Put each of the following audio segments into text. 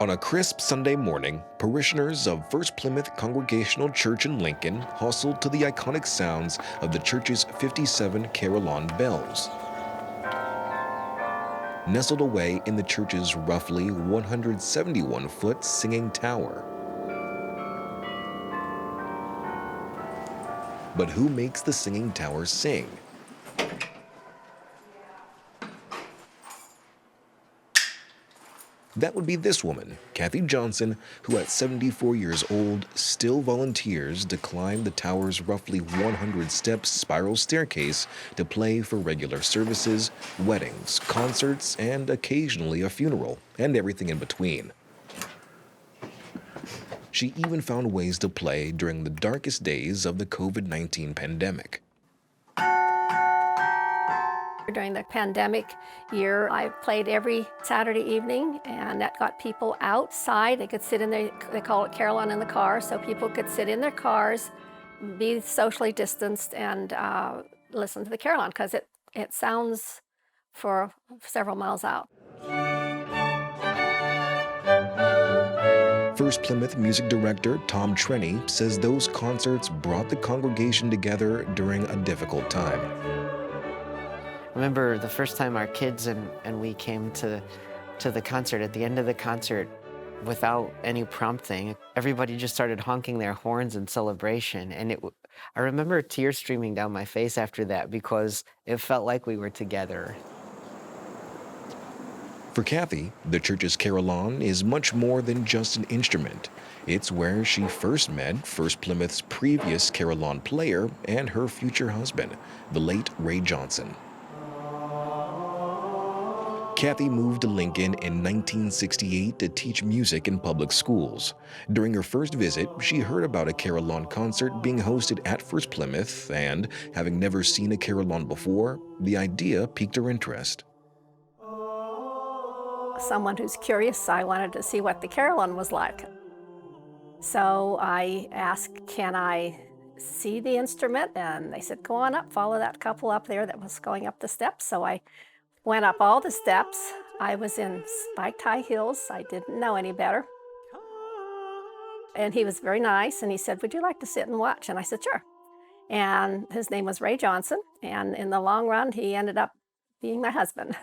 On a crisp Sunday morning, parishioners of First Plymouth Congregational Church in Lincoln hustled to the iconic sounds of the church's 57 Carillon bells. Nestled away in the church's roughly 171-foot singing tower. But who makes the singing tower sing? That would be this woman, Kathy Johnson, who at 74 years old still volunteers to climb the tower's roughly 100-step spiral staircase to play for regular services, weddings, concerts, and occasionally a funeral, and everything in between. She even found ways to play during the darkest days of the COVID-19 pandemic. During the pandemic year, I played every Saturday evening, and that got people outside. They could sit in their, they call it Carillon in the car, so people could sit in their cars, be socially distanced, and listen to the Carillon, because it sounds for several miles out. First Plymouth music director Tom Trenny says those concerts brought the congregation together during a difficult time. I remember the first time our kids and we came to the concert. At the end of the concert, without any prompting, everybody just started honking their horns in celebration. And I remember tears streaming down my face after that because it felt like we were together. For Kathy, the church's Carillon is much more than just an instrument. It's where she first met First Plymouth's previous Carillon player and her future husband, the late Ray Johnson. Kathy moved to Lincoln in 1968 to teach music in public schools. During her first visit, she heard about a Carillon concert being hosted at First Plymouth, and, having never seen a Carillon before, the idea piqued her interest. Someone who's curious, I wanted to see what the Carillon was like. So I asked, can I see the instrument? And they said, go on up, follow that couple up there that was going up the steps. So I went up all the steps. I was in spiked high heels. I didn't know any better. And he was very nice, and he said, would you like to sit and watch? And I said, sure. And his name was Ray Johnson, and in the long run, he ended up being my husband.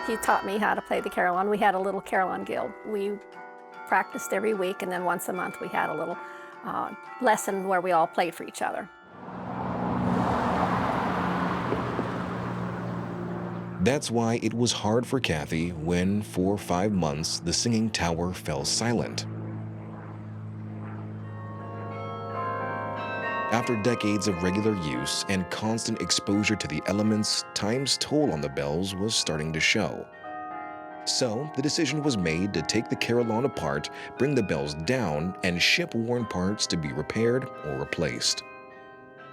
He taught me how to play the Carillon. We had a little Carillon guild. We practiced every week, and then once a month we had a little lesson where we all played for each other. That's why it was hard for Kathy when, for 5 months, the singing tower fell silent. After decades of regular use and constant exposure to the elements, time's toll on the bells was starting to show. So, the decision was made to take the Carillon apart, bring the bells down, and ship worn parts to be repaired or replaced.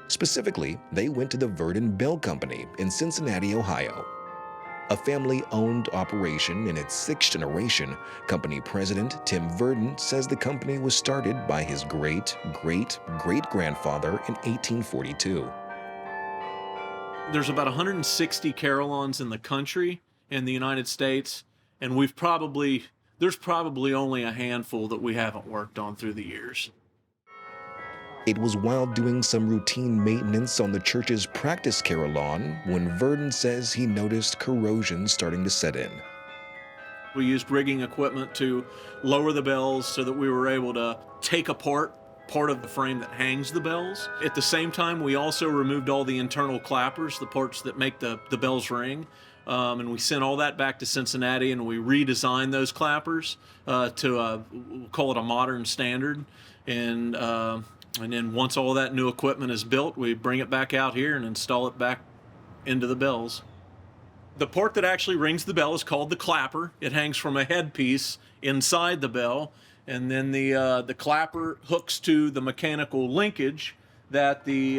Specifically, they went to the Verdon Bell Company in Cincinnati, Ohio. A family-owned operation in its 6th generation, company president Tim Verdon says the company was started by his great-great-great-grandfather in 1842. There's about 160 Carillons in the country, in the United States, and there's probably only a handful that we haven't worked on through the years. It was while doing some routine maintenance on the church's practice Carillon when Verdon says he noticed corrosion starting to set in. We used rigging equipment to lower the bells so that we were able to take apart part of the frame that hangs the bells. At the same time, we also removed all the internal clappers, the parts that make the bells ring. And we sent all that back to Cincinnati, and we redesigned those clappers to we'll call it a modern standard. And then once all that new equipment is built, we bring it back out here and install it back into the bells. The part that actually rings the bell is called the clapper. It hangs from a headpiece inside the bell, and then the clapper hooks to the mechanical linkage that the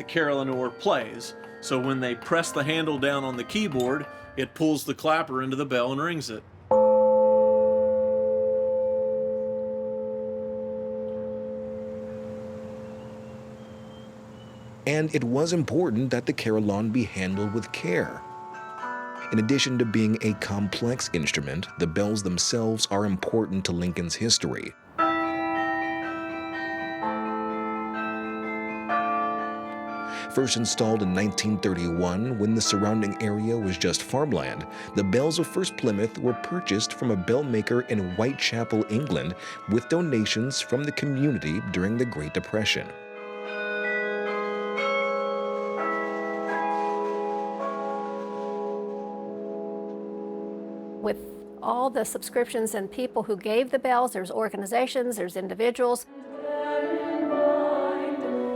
carillonneur plays. So when they press the handle down on the keyboard, it pulls the clapper into the bell and rings it. And it was important that the Carillon be handled with care. In addition to being a complex instrument, the bells themselves are important to Lincoln's history. First installed in 1931, when the surrounding area was just farmland, the bells of First Plymouth were purchased from a bell maker in Whitechapel, England, with donations from the community during the Great Depression. With all the subscriptions and people who gave the bells, there's organizations, there's individuals,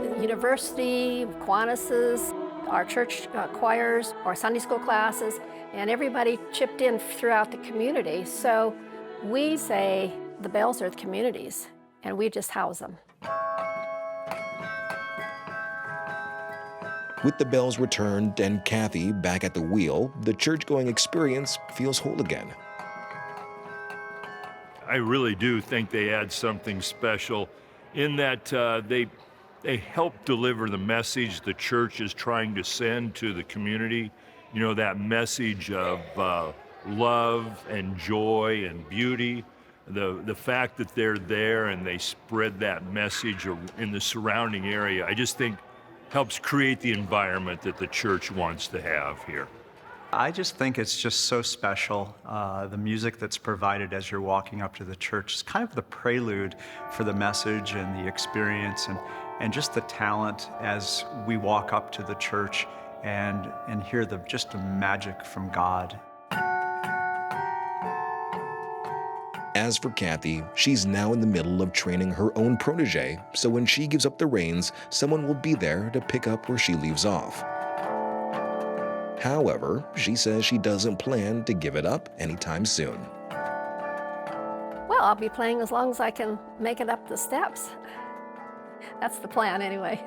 the university, Kiwanis, our church choirs, our Sunday school classes, and everybody chipped in throughout the community. So we say the bells are the community's, and we just house them. With the bells returned and Kathy back at the wheel, the church-going experience feels whole again. I really do think they add something special in that they help deliver the message the church is trying to send to the community. You know, that message of love and joy and beauty. The fact that they're there and they spread that message in the surrounding area, I just think helps create the environment that the church wants to have here. I just think it's just so special. The music that's provided as you're walking up to the church is kind of the prelude for the message and the experience and just the talent as we walk up to the church and hear just the magic from God. As for Kathy, she's now in the middle of training her own protege, so when she gives up the reins, someone will be there to pick up where she leaves off. However, she says she doesn't plan to give it up anytime soon. Well, I'll be playing as long as I can make it up the steps. That's the plan anyway.